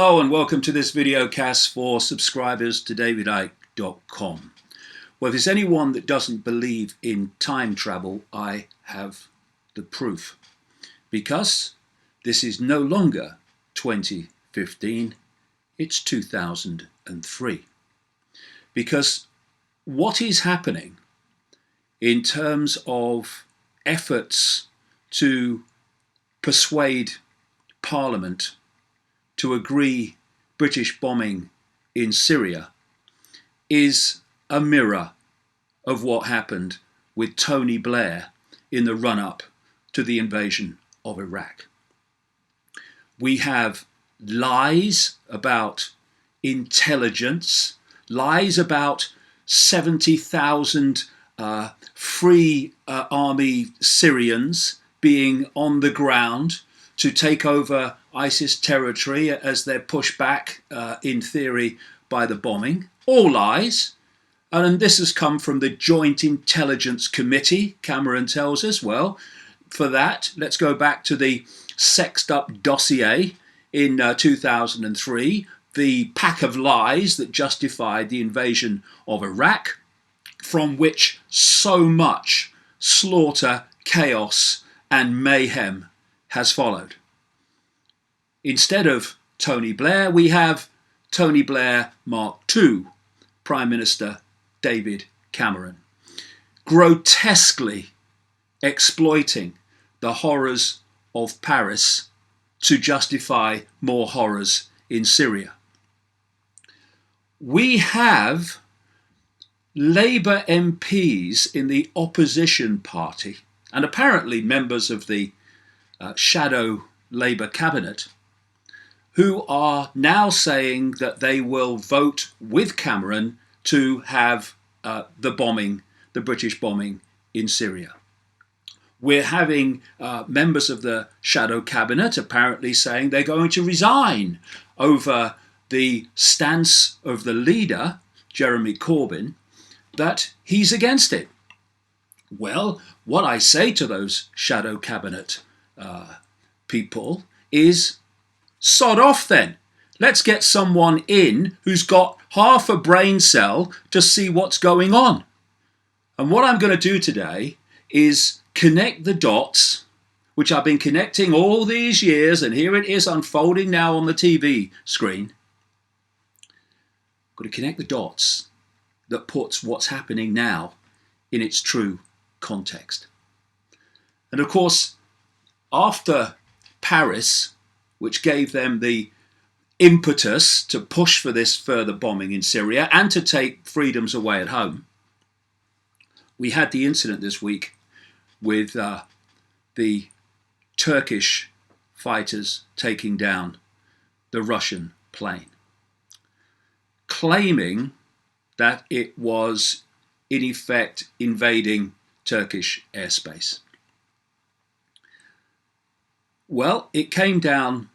Hello and welcome to this videocast for subscribers to davidicke.com. Well, if there's anyone that doesn't believe in time travel, I have the proof. Because this is no longer 2015, it's 2003. Because what is happening in terms of efforts to persuade Parliament to agree British bombing in Syria is a mirror of what happened with Tony Blair in the run-up to the invasion of Iraq. We have lies about intelligence, lies about 70,000 free army Syrians being on the ground to take over ISIS territory as they're pushed back, in theory, by the bombing. All lies. And this has come from the Joint Intelligence Committee, Cameron tells us. Well, for that, let's go back to the sexed up dossier in 2003, the pack of lies that justified the invasion of Iraq, from which so much slaughter, chaos, and mayhem has followed. Instead of Tony Blair, we have Tony Blair Mark II, Prime Minister David Cameron, grotesquely exploiting the horrors of Paris to justify more horrors in Syria. We have Labour MPs in the opposition party, and apparently members of the shadow Labour cabinet, who are now saying that they will vote with Cameron to have the British bombing in Syria. We're having members of the shadow cabinet apparently saying they're going to resign over the stance of the leader, Jeremy Corbyn, that he's against it. Well, what I say to those shadow cabinet people is, sod off then. Let's get someone in who's got half a brain cell to see what's going on. And what I'm going to do today is connect the dots, which I've been connecting all these years, and here it is unfolding now on the TV screen. I'm going to connect the dots that puts what's happening now in its true context. And of course, after Paris, which gave them the impetus to push for this further bombing in Syria and to take freedoms away at home, we had the incident this week with the Turkish fighters taking down the Russian plane, claiming that it was in effect invading Turkish airspace. Well, it came down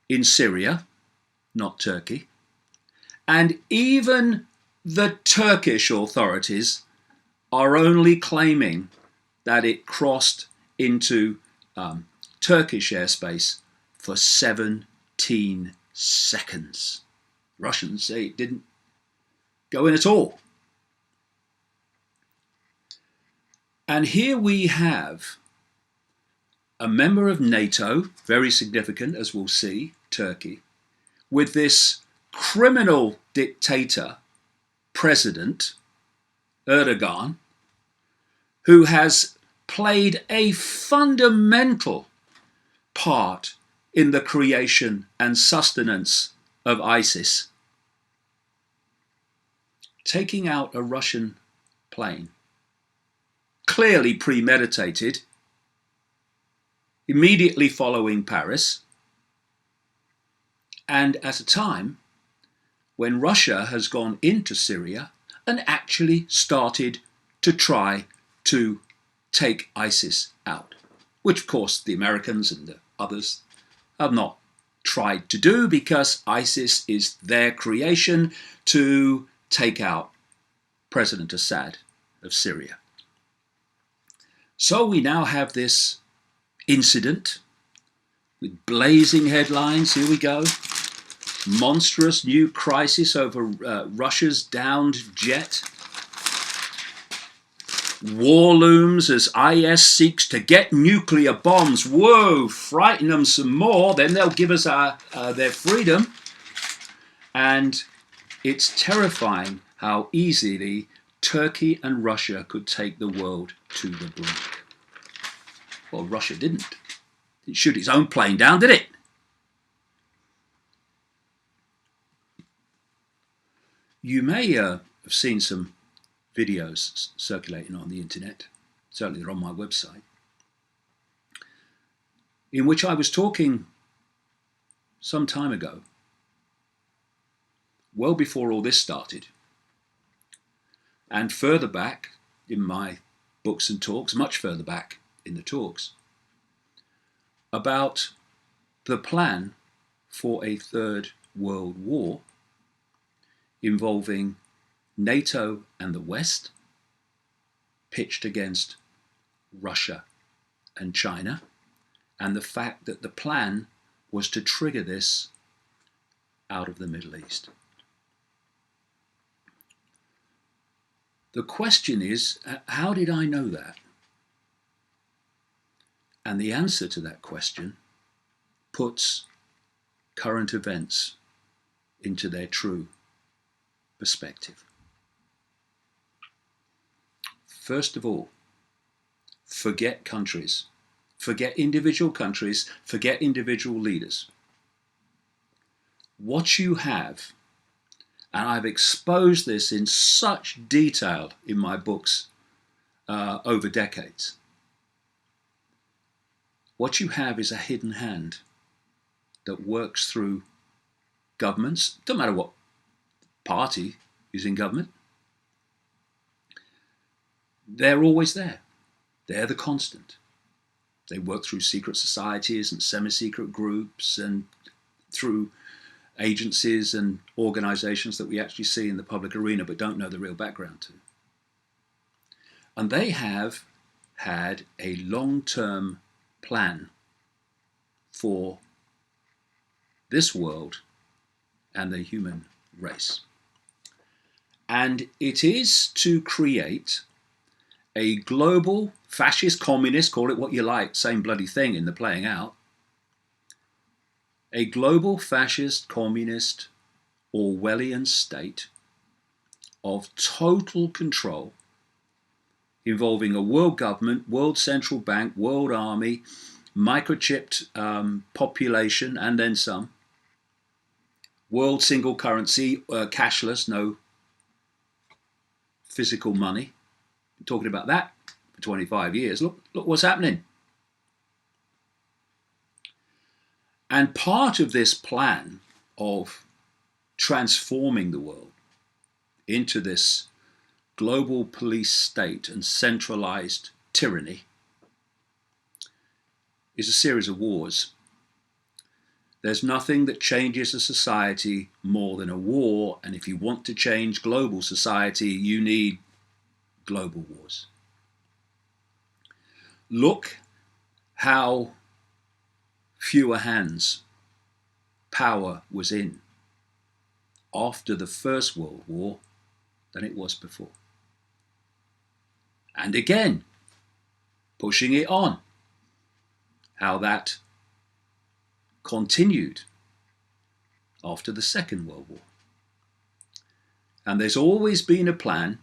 in Syria, not Turkey, and even the Turkish authorities are only claiming that it crossed into Turkish airspace for 17 seconds. Russians say it didn't go in at all. And here we have a member of NATO, very significant as we'll see, Turkey, with this criminal dictator, President Erdogan, who has played a fundamental part in the creation and sustenance of ISIS, taking out a Russian plane, clearly premeditated, immediately following Paris, and at a time when Russia has gone into Syria and actually started to try to take ISIS out, which of course the Americans and the others have not tried to do, because ISIS is their creation to take out President Assad of Syria. So we now have this incident with blazing headlines. Here we go. monstrous new crisis over Russia's downed jet. War looms as IS seeks to get nuclear bombs. Whoa, frighten them some more, then they'll give us their freedom. And it's terrifying how easily Turkey and Russia could take the world to the brink. Well, Russia didn't. It didn't shoot its own plane down, did it? You may have seen some videos circulating on the internet, certainly they're on my website, in which I was talking some time ago, well before all this started, and further back in my books and talks, much further back in the talks, about the plan for a third world war involving NATO and the West, pitched against Russia and China, and the fact that the plan was to trigger this out of the Middle East. The question is, how did I know that? And the answer to that question puts current events into their true perspective. First of all, forget countries, forget individual countries, forget individual leaders. What you have, and I've exposed this in such detail in my books over decades, what you have is a hidden hand that works through governments, no matter what party is in government. They're always there. They're the constant. They work through secret societies and semi-secret groups and through agencies and organizations that we actually see in the public arena but don't know the real background to. And they have had a long-term plan for this world and the human race. And it is to create a global fascist, communist, call it what you like, same bloody thing in the playing out, a global fascist, communist, Orwellian state of total control involving a world government, world central bank, world army, microchipped population and then some, world single currency, cashless, no physical money. Been talking about that for 25 years. Look what's happening. And part of this plan of transforming the world into this global police state and centralized tyranny is a series of wars. There's nothing that changes a society more than a war, and if you want to change global society, you need global wars. Look how fewer hands power was in after the First World War than it was before. And again, pushing it on, how that continued after the Second World War. And there's always been a plan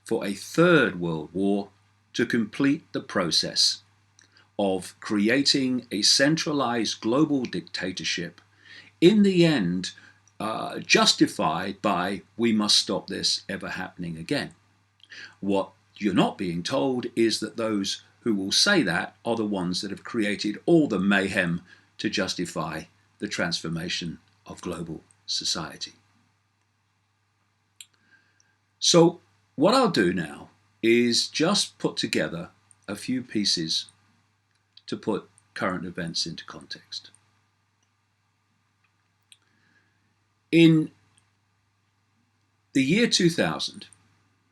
for a third world war to complete the process of creating a centralized global dictatorship, in the end justified by we must stop this ever happening again. What you're not being told is that those who will say that are the ones that have created all the mayhem to justify the transformation of global society. So what I'll do now is just put together a few pieces to put current events into context. In the year 2000,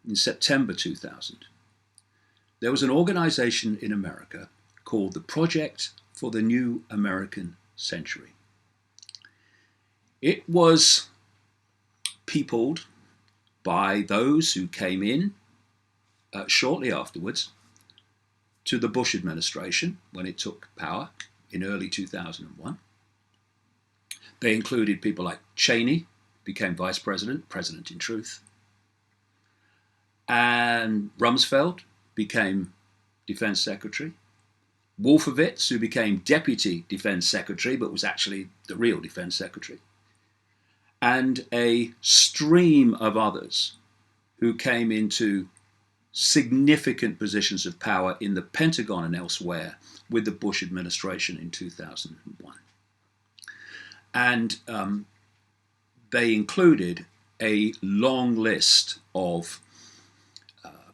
in September 2000, there was an organization in America called the Project for the New American Century. It was peopled by those who came in shortly afterwards to the Bush administration when it took power in early 2001. They included people like Cheney, became vice president, president in truth, and Rumsfeld became defense secretary, Wolfowitz, who became deputy defense secretary but was actually the real defense secretary, and a stream of others who came into significant positions of power in the Pentagon and elsewhere with the Bush administration in 2001. And they included a long list of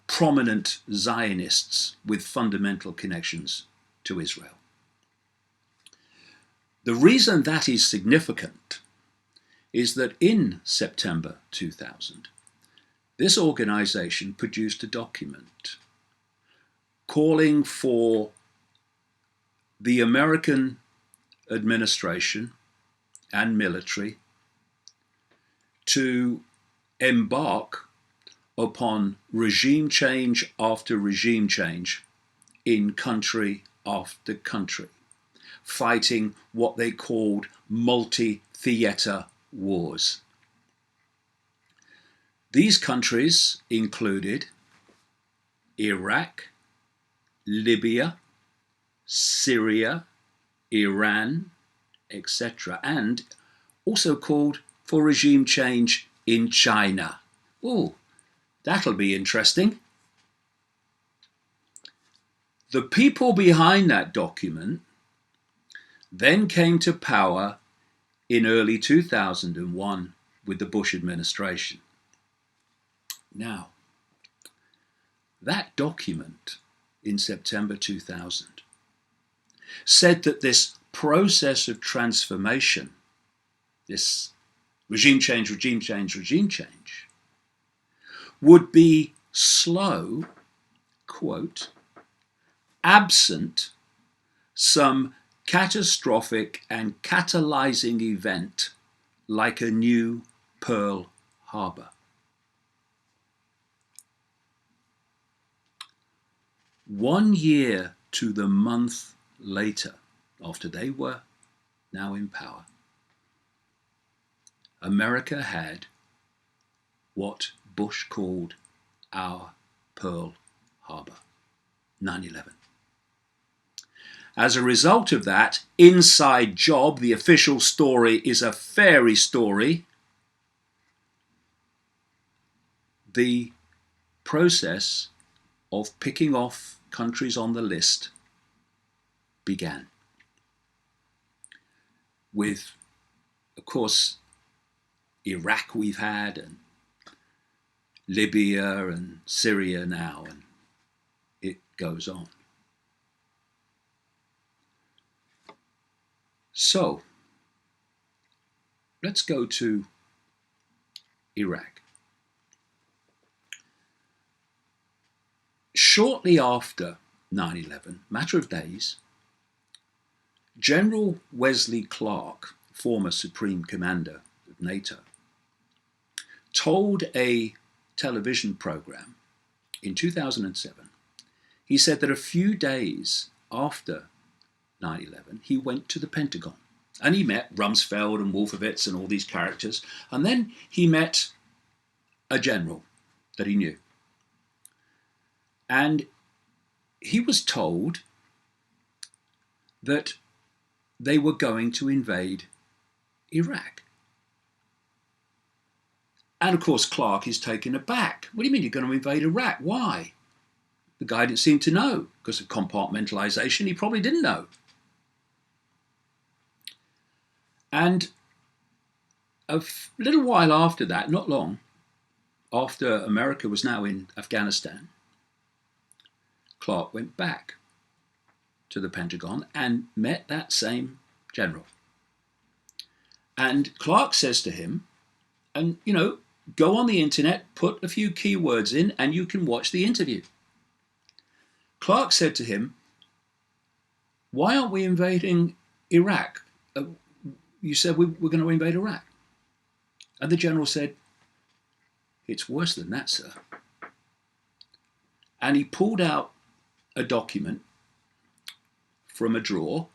prominent Zionists with fundamental connections to Israel. The reason that is significant is that in September 2000, this organization produced a document calling for the American administration and military to embark upon regime change after regime change in country after country, fighting what they called multi-theater wars. These countries included Iraq, Libya, Syria, Iran, etc., and also called for regime change in China. Oh, that'll be interesting. The people behind that document then came to power in early 2001 with the Bush administration. Now, that document in September 2000 said that this process of transformation, this regime change, would be slow, quote, absent some catastrophic and catalyzing event like a new Pearl Harbor. One year to the month later, after they were now in power, America had what Bush called our Pearl Harbor, 9/11. As a result of that inside job, the official story is a fairy story. The process of picking off countries on the list began. With, of course, Iraq we've had, and Libya and Syria now, and it goes on. So, let's go to Iraq. Shortly after 9/11, matter of days, General Wesley Clark, former Supreme Commander of NATO, told a television program in 2007, he said that a few days after 9/11, he went to the Pentagon and he met Rumsfeld and Wolfowitz and all these characters, and then he met a general that he knew. And he was told that they were going to invade Iraq. And of course, Clark is taken aback. What do you mean you're going to invade Iraq? Why? The guy didn't seem to know because of compartmentalization. He probably didn't know. And a little while after that, not long, after America was now in Afghanistan, Clark went back to the Pentagon and met that same general. And Clark says to him, and go on the internet, put a few keywords in, and you can watch the interview. Clark said to him, why aren't we invading Iraq? You said we're going to invade Iraq. And the general said, "It's worse than that, sir." And he pulled out a document from a drawer,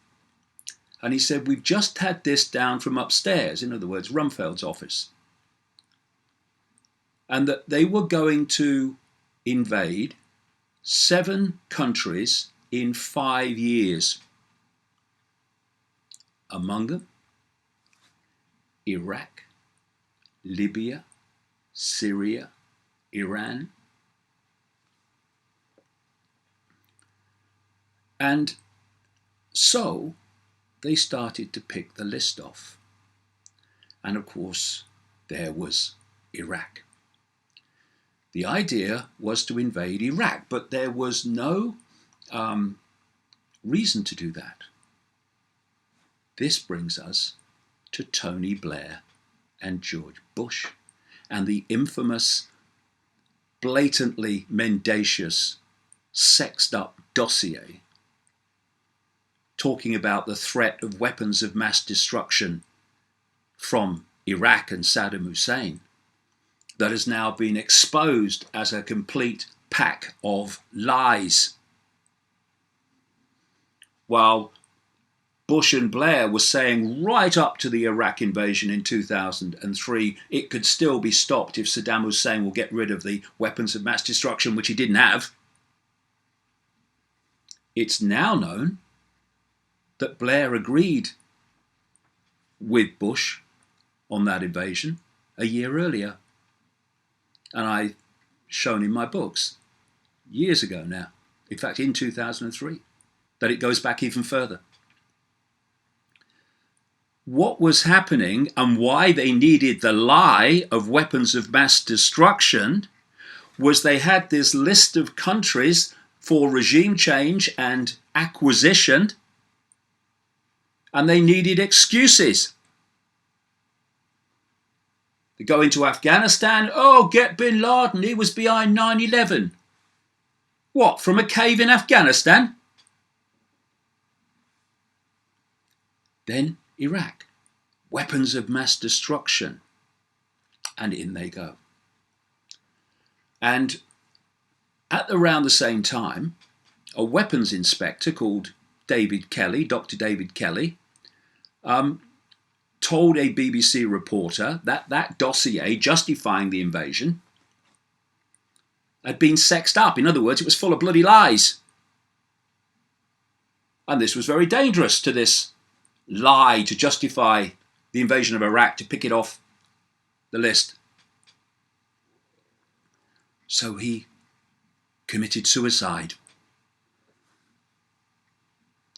and he said, "We've just had this down from upstairs," in other words, Rumfeld's office, and that they were going to invade 7 countries in 5 years. Among them, Iraq, Libya, Syria, Iran. And so they started to pick the list off. And of course, there was Iraq. The idea was to invade Iraq, but there was no reason to do that. This brings us to Tony Blair and George Bush and the infamous, blatantly mendacious, sexed up dossier talking about the threat of weapons of mass destruction from Iraq and Saddam Hussein that has now been exposed as a complete pack of lies. While Bush and Blair were saying right up to the Iraq invasion in 2003, it could still be stopped if Saddam Hussein will get rid of the weapons of mass destruction, which he didn't have. It's now known that Blair agreed with Bush on that invasion a year earlier. And I've shown in my books, years ago now, in fact in 2003, that it goes back even further. What was happening and why they needed the lie of weapons of mass destruction was they had this list of countries for regime change and acquisition, and they needed excuses. They go into Afghanistan, "Oh, get bin Laden, he was behind 9/11. What, from a cave in Afghanistan? Then Iraq, weapons of mass destruction. And in they go. And at around the same time, a weapons inspector called David Kelly, Dr. David Kelly, told a BBC reporter that that dossier justifying the invasion had been sexed up. In other words, it was full of bloody lies. And this was very dangerous to this lie to justify the invasion of Iraq, to pick it off the list. So he committed suicide.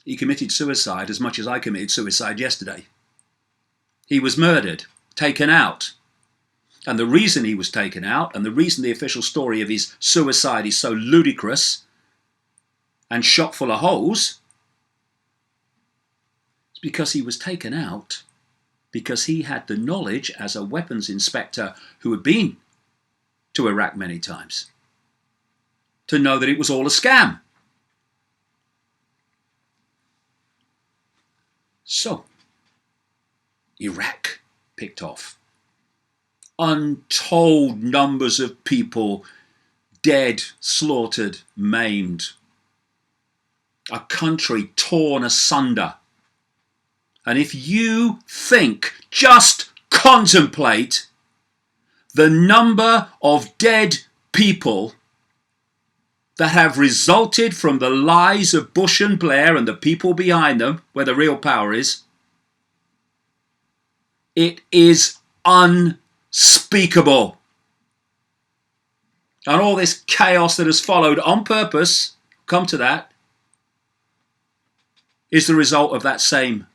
He committed suicide as much as I committed suicide yesterday. He was murdered, taken out. And the reason he was taken out, and the reason the official story of his suicide is so ludicrous and chock full of holes, is because he was taken out because he had the knowledge as a weapons inspector who had been to Iraq many times to know that it was all a scam. So, Iraq picked off. Untold numbers of people dead, slaughtered, maimed. A country torn asunder. And if you think, just contemplate the number of dead people that have resulted from the lies of Bush and Blair and the people behind them, where the real power is, it is unspeakable. And all this chaos that has followed on purpose, come to that, is the result of that same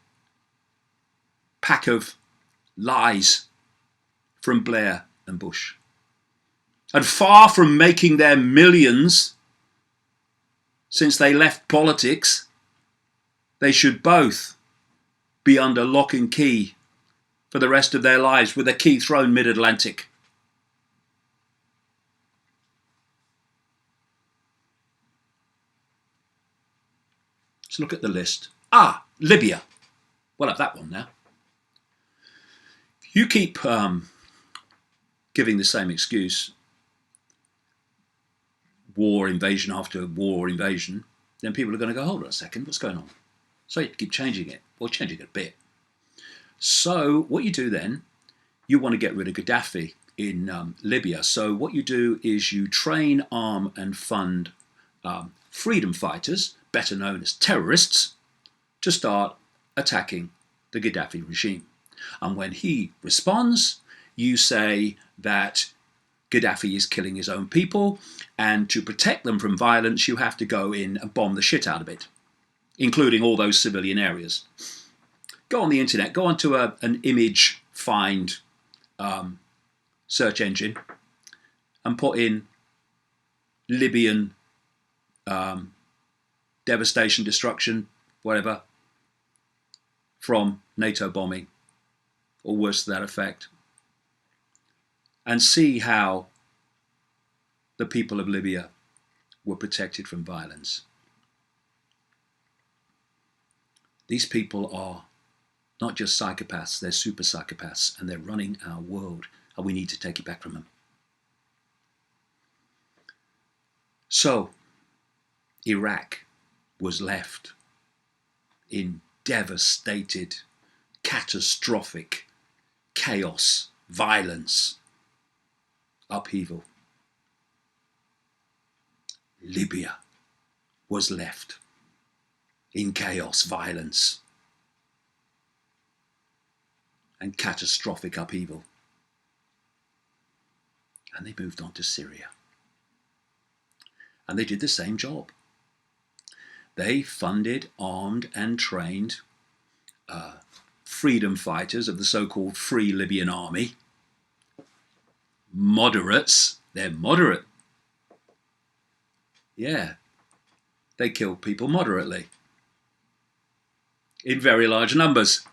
pack of lies from Blair and Bush. And far from making their millions since they left politics, they should both be under lock and key for the rest of their lives, with a key thrown mid-Atlantic. Let's look at the list. Libya. We'll have that one now. You keep giving the same excuse, war, invasion after war, invasion, then people are going to go, hold on a second, what's going on? So you keep changing it, or changing it a bit. So what you do then, you want to get rid of Gaddafi in Libya. So what you do is you train, arm and fund freedom fighters, better known as terrorists, to start attacking the Gaddafi regime. And when he responds, you say that Gaddafi is killing his own people, and to protect them from violence, you have to go in and bomb the shit out of it, including all those civilian areas. Go on the internet, go onto an image find search engine and put in Libyan devastation, destruction, whatever, from NATO bombing, or worse to that effect, and see how the people of Libya were protected from violence. These people are not just psychopaths, they're super psychopaths, and they're running our world, and we need to take it back from them. So, Iraq was left in devastated, catastrophic chaos, violence, upheaval. Libya was left in chaos, violence, and catastrophic upheaval. And they moved on to Syria. And they did the same job. They funded, armed, and trained freedom fighters of the so-called Free Libyan Army. Moderates. They're moderate. Yeah. They killed people moderately. In very large numbers.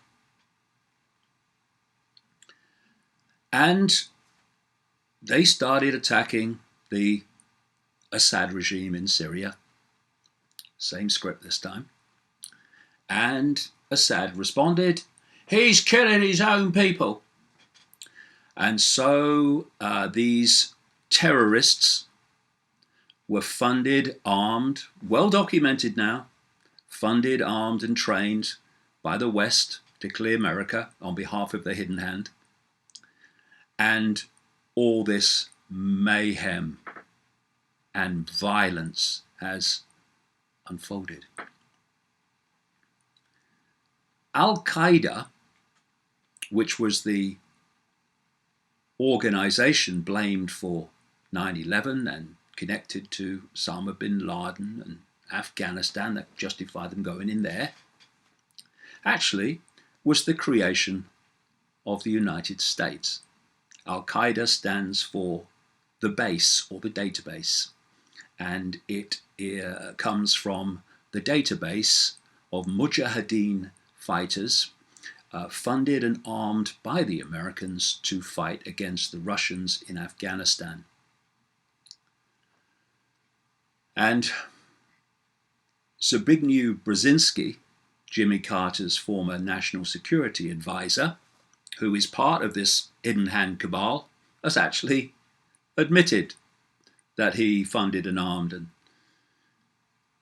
And they started attacking the Assad regime in Syria. Same script this time. And Assad responded, he's killing his own people. And so these terrorists were funded, armed, well documented now, funded, armed and trained by the West, particularly America, on behalf of the Hidden Hand. And all this mayhem and violence has unfolded. Al-Qaeda, which was the organization blamed for 9/11 and connected to Osama bin Laden and Afghanistan, that justified them going in there, actually was the creation of the United States. Al-Qaeda stands for the base or the database, and it comes from the database of Mujahideen fighters funded and armed by the Americans to fight against the Russians in Afghanistan. And Zbigniew Brzezinski, Jimmy Carter's former national security advisor, who is part of this hidden hand cabal, has actually admitted that he funded and armed and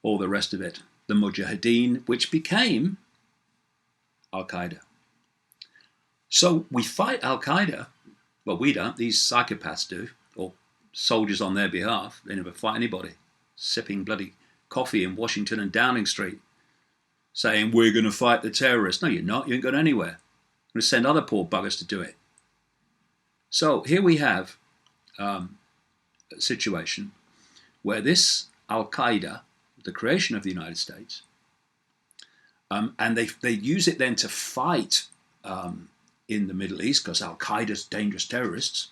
all the rest of it, the Mujahideen, which became Al-Qaeda. So we fight Al-Qaeda. Well, we don't. These psychopaths do, or soldiers on their behalf. They never fight anybody. Sipping bloody coffee in Washington and Downing Street, saying, we're going to fight the terrorists. No, you're not. You ain't going anywhere. I'm going to send other poor buggers to do it. So here we have a situation where this Al-Qaeda, the creation of the United States, and they use it then to fight in the Middle East, because Al-Qaeda's dangerous terrorists,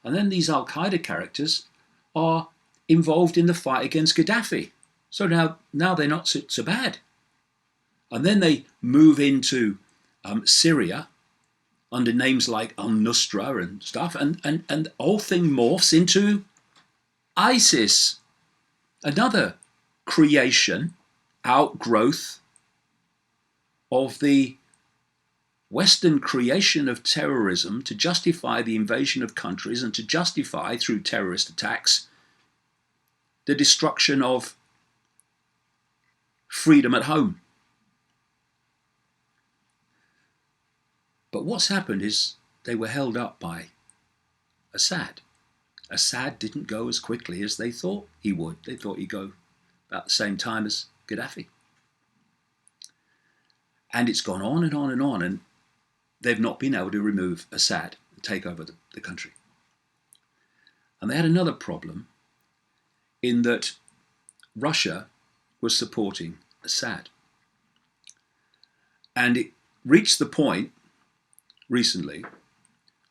and then these Al-Qaeda characters are involved in the fight against Gaddafi. So now they're not so bad. And then they move into Syria under names like al-Nusra and stuff, and the whole thing morphs into ISIS, another creation, outgrowth of the Western creation of terrorism to justify the invasion of countries and to justify, through terrorist attacks, the destruction of freedom at home. But what's happened is they were held up by Assad. Assad didn't go as quickly as they thought he would. They thought he'd go about the same time as Gaddafi. And it's gone on and on and on, and they've not been able to remove Assad and take over the country. And they had another problem in that Russia was supporting Assad. And it reached the point recently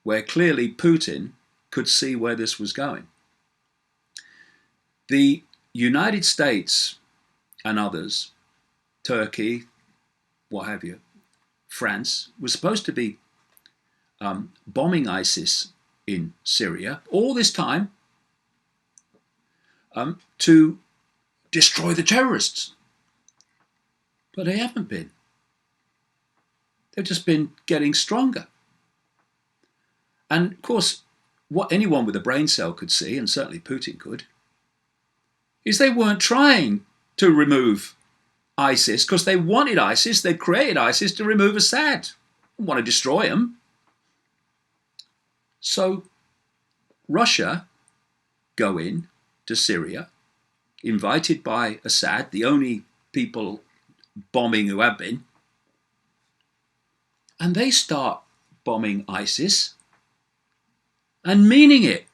where clearly Putin could see where this was going. The United States and others, Turkey, what have you, France, was supposed to be bombing ISIS in Syria all this time to destroy the terrorists. But they haven't been. They've just been getting stronger. And of course, what anyone with a brain cell could see, and certainly Putin could, is they weren't trying to remove ISIS because they wanted ISIS. They'd created ISIS to remove Assad. They want to destroy him. So Russia go in to Syria, invited by Assad, the only people bombing who have been, and they start bombing ISIS and meaning it.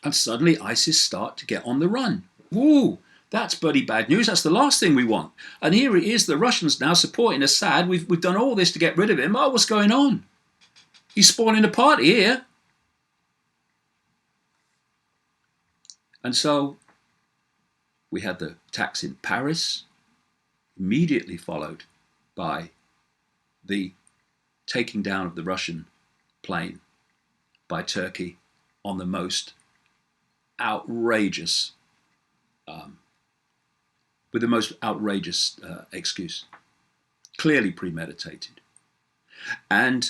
And suddenly ISIS start to get on the run. Woo, that's bloody bad news. That's the last thing we want. And here it is, the Russians now supporting Assad. We've done all this to get rid of him. Oh, what's going on? He's spoiling the party here. And so we had the attacks in Paris, immediately followed by the taking down of the Russian plane by Turkey on the most outrageous, with the most outrageous excuse, clearly premeditated. And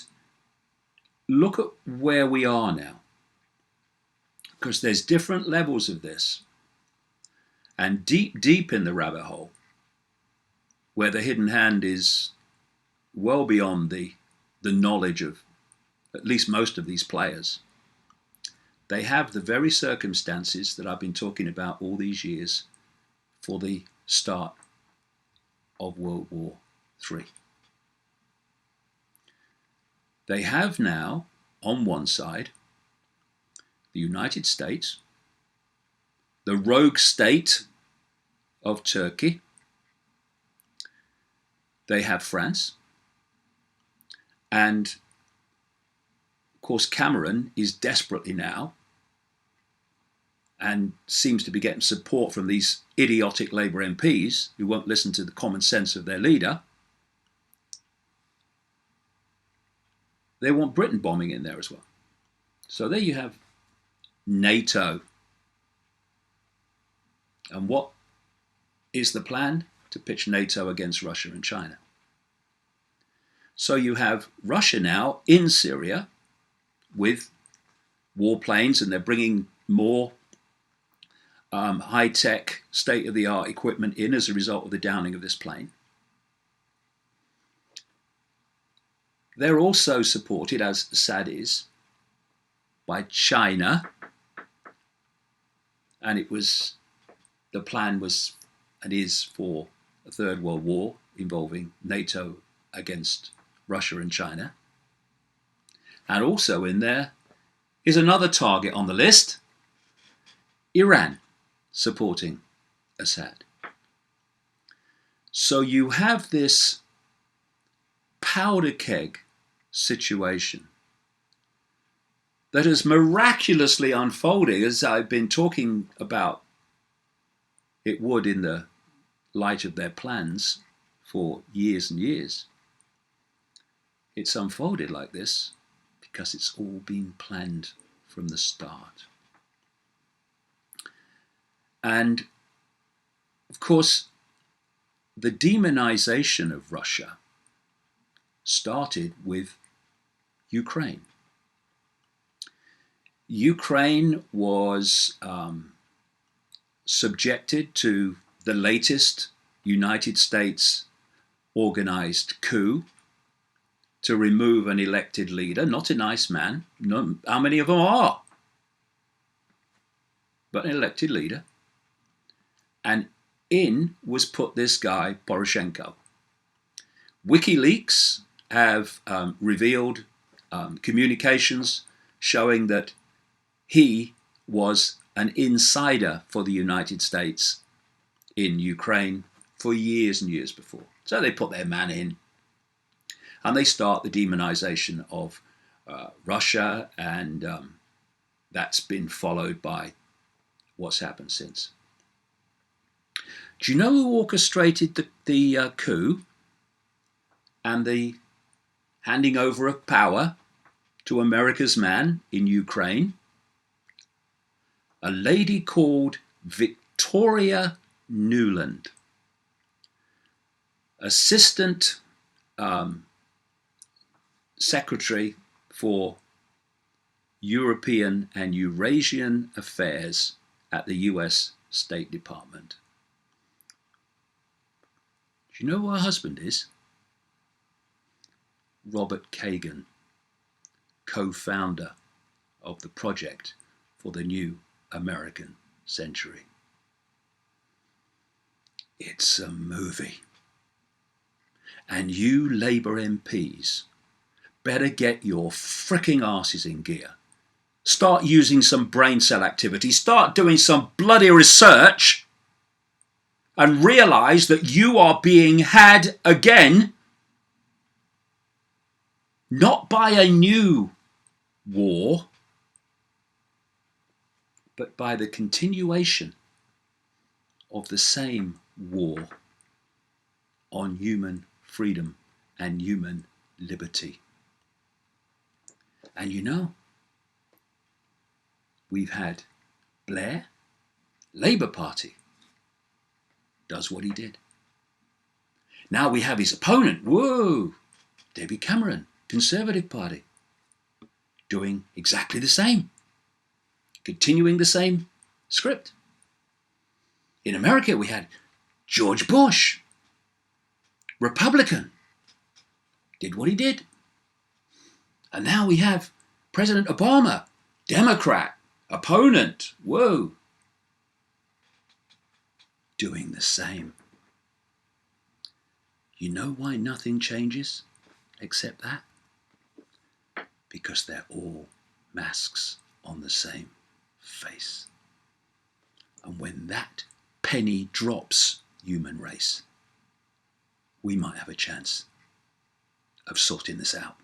look at where we are now, because there's different levels of this, and deep in the rabbit hole, where the hidden hand is well beyond the knowledge of at least most of these players. They have the very circumstances that I've been talking about all these years for the start of World War III. They have now, on one side, the United States, the rogue state of Turkey. They have France. And, of course, Cameron is desperately now, and seems to be getting support from these idiotic Labour MPs who won't listen to the common sense of their leader. They want Britain bombing in there as well. So there you have NATO. And what is the plan? To pitch NATO against Russia and China. So you have Russia now in Syria with warplanes, and they're bringing more high-tech, state-of-the-art equipment in as a result of the downing of this plane. They're also supported, as Assad is, by China. And the plan was and is for a Third World War involving NATO against Russia and China. And also in there is another target on the list, Iran, supporting Assad. So you have this powder keg situation that has miraculously unfolded, as I've been talking about it would in the light of their plans for years and years. It's unfolded like this because it's all been planned from the start. And, of course, the demonization of Russia started with Ukraine. Ukraine was subjected to the latest United States organized coup to remove an elected leader, not a nice man. No, how many of them are? But an elected leader. And in was put this guy, Poroshenko. WikiLeaks have revealed communications showing that he was an insider for the United States in Ukraine for years and years before. So they put their man in, and they start the demonization of Russia, and that's been followed by what's happened since. Do you know who orchestrated the coup and the handing over of power to America's man in Ukraine? A lady called Victoria Nuland, Assistant Secretary for European and Eurasian Affairs at the US State Department. Do you know who her husband is? Robert Kagan, co-founder of the Project for the New American Century. It's a movie. And you Labour MPs better get your fricking asses in gear. Start using some brain cell activity. Start doing some bloody research and realise that you are being had again, not by a new war, but by the continuation of the same war on human freedom and human liberty. And you know, we've had Blair, Labour Party, does what he did. Now we have his opponent, whoa, David Cameron, Conservative Party, doing exactly the same, continuing the same script. In America, we had George Bush, Republican, did what he did. And now we have President Obama, Democrat, opponent, whoa, doing the same. You know why nothing changes except that? Because they're all masks on the same face. And when that penny drops, human race, we might have a chance of sorting this out.